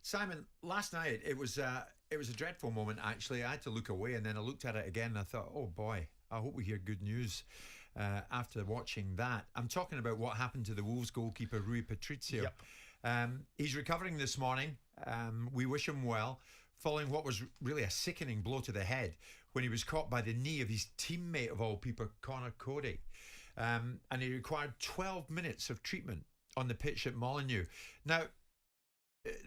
Simon, last night it was a dreadful moment. Actually, I had to look away, and then I looked at it again, and I thought, oh boy, I hope we hear good news after watching that. I'm talking about what happened to the Wolves goalkeeper Rui Patricio. Yep. He's recovering this morning. We wish him well, following what was really a sickening blow to the head when he was caught by the knee of his teammate of all people, Connor Cody, and he required 12 minutes of treatment on the pitch at Molineux. Now,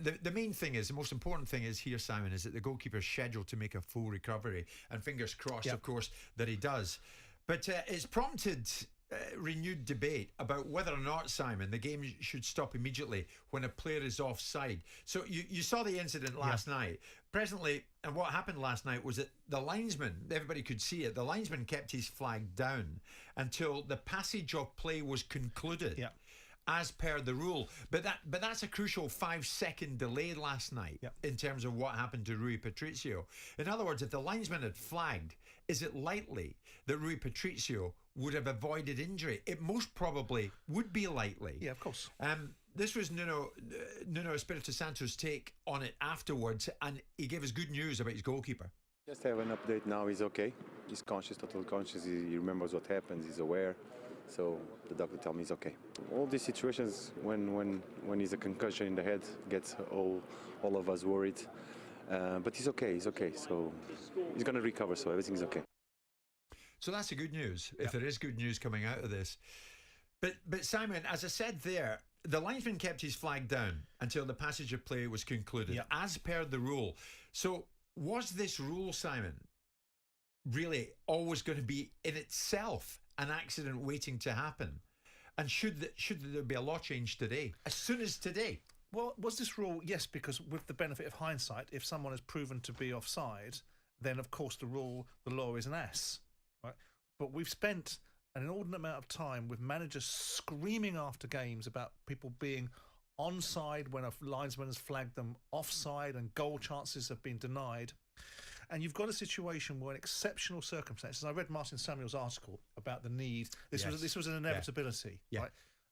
the main thing is, the most important thing is here, Simon, is that the goalkeeper's scheduled to make a full recovery, and fingers crossed, Yep. of course, that he does. But it's prompted renewed debate about whether or not, Simon, the game should stop immediately when a player is offside. So you saw the incident last night. Presently, and what happened last night was that the linesman, everybody could see it, the linesman kept his flag down until the passage of play was concluded. Yeah. As per the rule. But that's a crucial 5-second delay last night in terms of what happened to Rui Patricio. In other words, if the linesman had flagged, is it likely that Rui Patricio would have avoided injury? It most probably would be likely. Yeah, of course. This was Nuno Espirito Santo's take on it afterwards, and he gave us good news about his goalkeeper. Just have an update now. He's okay. He's conscious, total conscious. He remembers what happens. He's aware. So the doctor told me he's okay. All these situations, when he's a concussion in the head, gets all of us worried. But he's okay. He's okay. So he's going to recover. So everything's okay. So that's the good news, if there is good news coming out of this. But Simon, as I said there, the linesman kept his flag down until the passage of play was concluded, as per the rule. So was this rule, Simon, really always going to be in itself an accident waiting to happen? And should there be a law change today, as soon as today? Well, was this rule? Yes, because with the benefit of hindsight, if someone is proven to be offside, then of course the law is an S, right? But we've spent an inordinate amount of time with managers screaming after games about people being onside when a linesman has flagged them offside, and goal chances have been denied. And you've got a situation where, in exceptional circumstances, I read Martin Samuel's article about the need. This was an inevitability, right?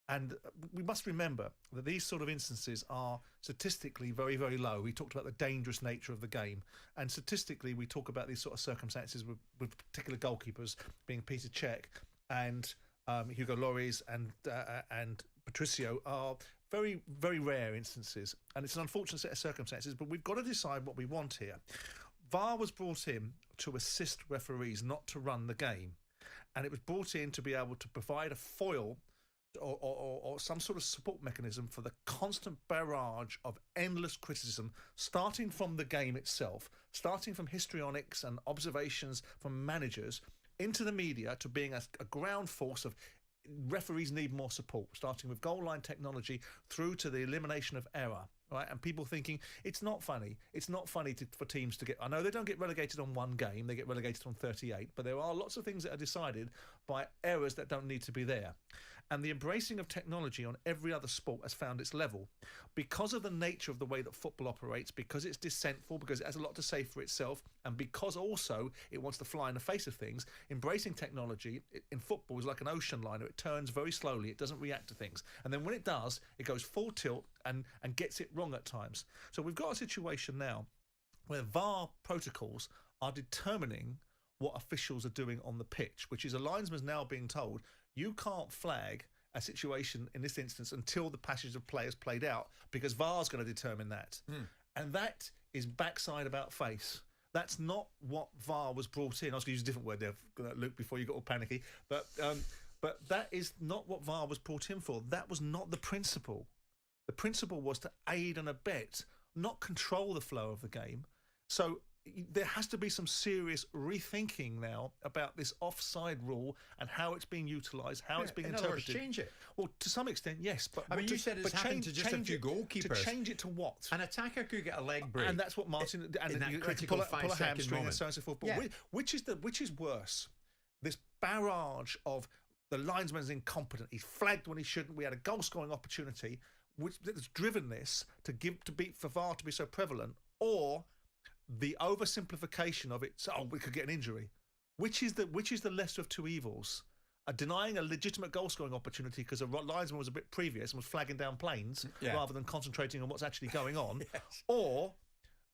And we must remember that these sort of instances are statistically very, very low. We talked about the dangerous nature of the game, and statistically, we talk about these sort of circumstances with particular goalkeepers being Peter Cech and Hugo Lloris and Patricio are very, very rare instances, and it's an unfortunate set of circumstances. But we've got to decide what we want here. VAR was brought in to assist referees, not to run the game. And it was brought in to be able to provide a foil or some sort of support mechanism for the constant barrage of endless criticism, starting from the game itself, starting from histrionics and observations from managers, into the media, to being a ground force of referees need more support, starting with goal line technology through to the elimination of error. Right, and people thinking it's not funny. It's not funny for teams to get. I know they don't get relegated on one game; they get relegated on 38. But there are lots of things that are decided by errors that don't need to be there. And the embracing of technology on every other sport has found its level because of the nature of the way that football operates, because it's dissentful, because it has a lot to say for itself, and because also it wants to fly in the face of things. Embracing technology in football is like an ocean liner. It turns very slowly. It doesn't react to things. And then when it does, it goes full tilt and gets it wrong at times. So we've got a situation now where VAR protocols are determining what officials are doing on the pitch, which is a linesman's now being told, you can't flag a situation in this instance until the passage of play is played out, because VAR's going to determine that. And that is backside about face. That's not what VAR was brought in. I was going to use a different word there, Luke, before you got all panicky. But that is not what VAR was brought in for. That was not the principle. The principle was to aid and abet, not control the flow of the game. So there has to be some serious rethinking now about this offside rule and how it's being utilised, how it's being interpreted. In other words, change it. Well, to some extent, yes. But I mean, you said it's happened to just a few goalkeepers. To change it to what? An attacker could get a leg break, and that's what Martin in that critical pull a hamstring moment. and so on and so forth. But which is worse? This barrage of the linesman's incompetent. He's flagged when he shouldn't. We had a goal-scoring opportunity, which has driven this for VAR to be so prevalent, or the oversimplification of it. So we could get an injury. Which is the lesser of two evils? denying a legitimate goal-scoring opportunity because a linesman was a bit previous and was flagging down planes rather than concentrating on what's actually going on, or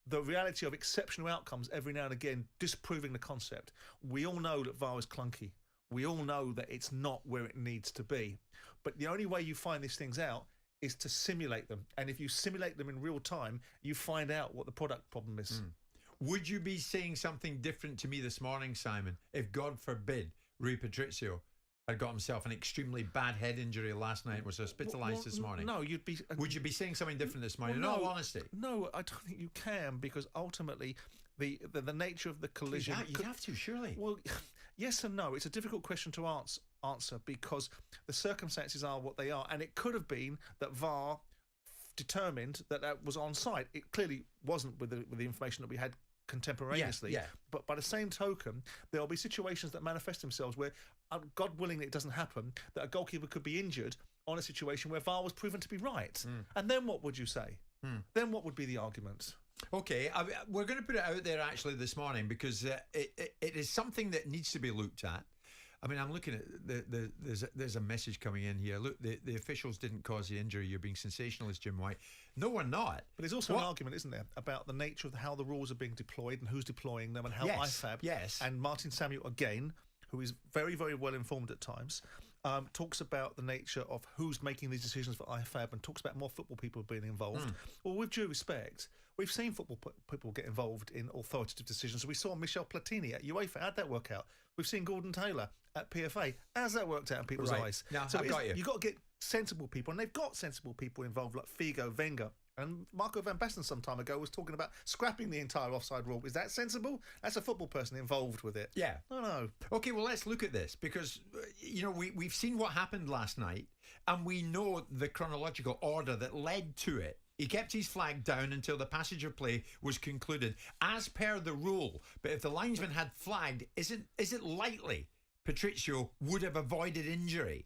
the reality of exceptional outcomes every now and again disproving the concept. We all know that VAR is clunky. We all know that it's not where it needs to be. But the only way you find these things out is to simulate them. And if you simulate them in real time, you find out what the product problem is. Would you be saying something different to me this morning, Simon, if, God forbid, Rui Patricio had got himself an extremely bad head injury last night and was hospitalised this morning? No, you'd be... Would you be saying something different this morning? Well, in all honesty. No, I don't think you can, because ultimately the nature of the collision... You'd have to, surely. Well, yes and no. It's a difficult question to answer because the circumstances are what they are, and it could have been that VAR determined that was onside. It clearly wasn't with the information that we had contemporaneously. But by the same token, there'll be situations that manifest themselves where, God willing it doesn't happen, that a goalkeeper could be injured on a situation where VAR was proven to be right. And then what would you say? Then what would be the argument? Okay, we're going to put it out there actually this morning because it is something that needs to be looked at. I mean, I'm looking at there's a message coming in here. Look, the officials didn't cause the injury. You're being sensationalist, Jim White. No, we're not. But there's also an argument, isn't there, about the nature of how the rules are being deployed and who's deploying them and how IFAB and Martin Samuel, again, who is very, very well informed at times, talks about the nature of who's making these decisions for IFAB and talks about more football people being involved. Well, with due respect, we've seen football people get involved in authoritative decisions. We saw Michel Platini at UEFA. How'd that work out? We've seen Gordon Taylor at PFA. How's that worked out in people's eyes? Now, so I've got you. You've got to get sensible people, and they've got sensible people involved, like Figo, Wenger. And Marco van Basten some time ago was talking about scrapping the entire offside rule. Is that sensible? That's a football person involved with it. Yeah. No. Okay, well, let's look at this because, we've seen what happened last night and we know the chronological order that led to it. He kept his flag down until the passage of play was concluded, as per the rule. But if the linesman had flagged, is it likely Patricio would have avoided injury?